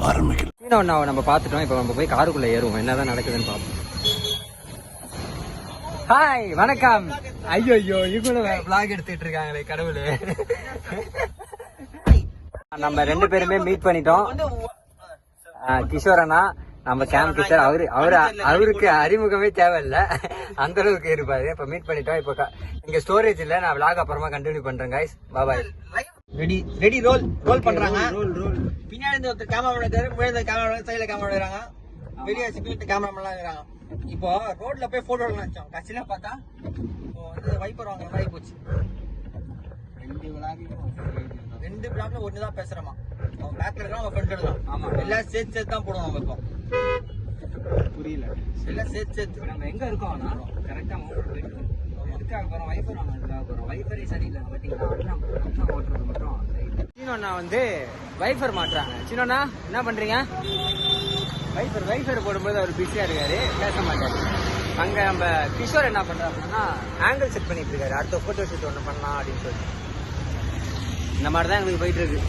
ஆரம்பிக்கணும். நம்ம பார்த்துட்டோம். இப்போ நம்ம போய் காருக்குள்ள ஏறுவோம், என்னதான் நடக்குதுன்னு பார்ப்போம். ஹாய், வணக்கம். ஐயோ ஐயோ, இவங்க vlog எடுத்துட்டு இருக்காங்களே கடவுளே. நம்ம 2 பேருமே மீட் பண்ணிட்டோம். கிஷோர் அண்ணா, நம்ம கேம் கிஷோர். அவருக்கு அறிமுகமே தேவையில்லை, அந்த அளவுக்கு இருப்பாரு. இப்ப மீட் பண்ணிட்டோம். இப்ப இங்க ஸ்டோரேஜ் இல்ல, நான் vlog அப்புறமா கண்டினியூ பண்றேன் கைஸ். பாய். ரெடி ரோல் பண்றாங்க. பின்னாடி இருந்து ஒருத்தர் கேமரா எடுத்தாரு, முன்னாடி கேமரா சைடுல கேமரா எடுறாங்க, வெளியே சிக்னல் கேமரா எல்லாம் இருக்கிறாங்க. இப்போ ரோட்ல போய் போட்டோ நினைச்சோம், கடைசியில பார்த்தா வைப்பர் வாங்குற மாதிரி போச்சு. 2 பிளாக்ல ஒண்ணுதான் பேசுறமா, அவன் பேக்ல இருக்கான், அவன் ஃப்ரெண்ட் எடுக்கலாம். ஆமா, எல்லாம் சேர்த்து தான் போடுவோம். நம்ம இப்போ புரியல, எல்லாம் சேர்த்து நம்ம எங்க இருக்கோம் கரெக்டா போயிட்டு எதுக்காக போறோம், வைஃபர் வாங்குறதுக்காக போறோம். வைஃபரே சரியில்லை பாத்தீங்களா, ஓட்டுறது மட்டும். சீனோண்ணா வந்து வைஃபர் மாட்டுறாங்க. சீனோண்ணா என்ன பண்றீங்க? வைஃபர் போடும்போது அவர் பிஸியா இருக்காரு, பேச மாட்டாரு. அங்க நம்ம கிஷோர் என்ன பண்றாருன்னா ஆங்கிள் செட் பண்ணிட்டு இருக்காரு, அடுத்த போட்டோ ஷூட் ஒண்ணு பண்ணலாம் அப்படின்னு சொல்லிட்டு. இந்த மாதிரிதான் எங்களுக்கு போயிட்டு இருக்கு.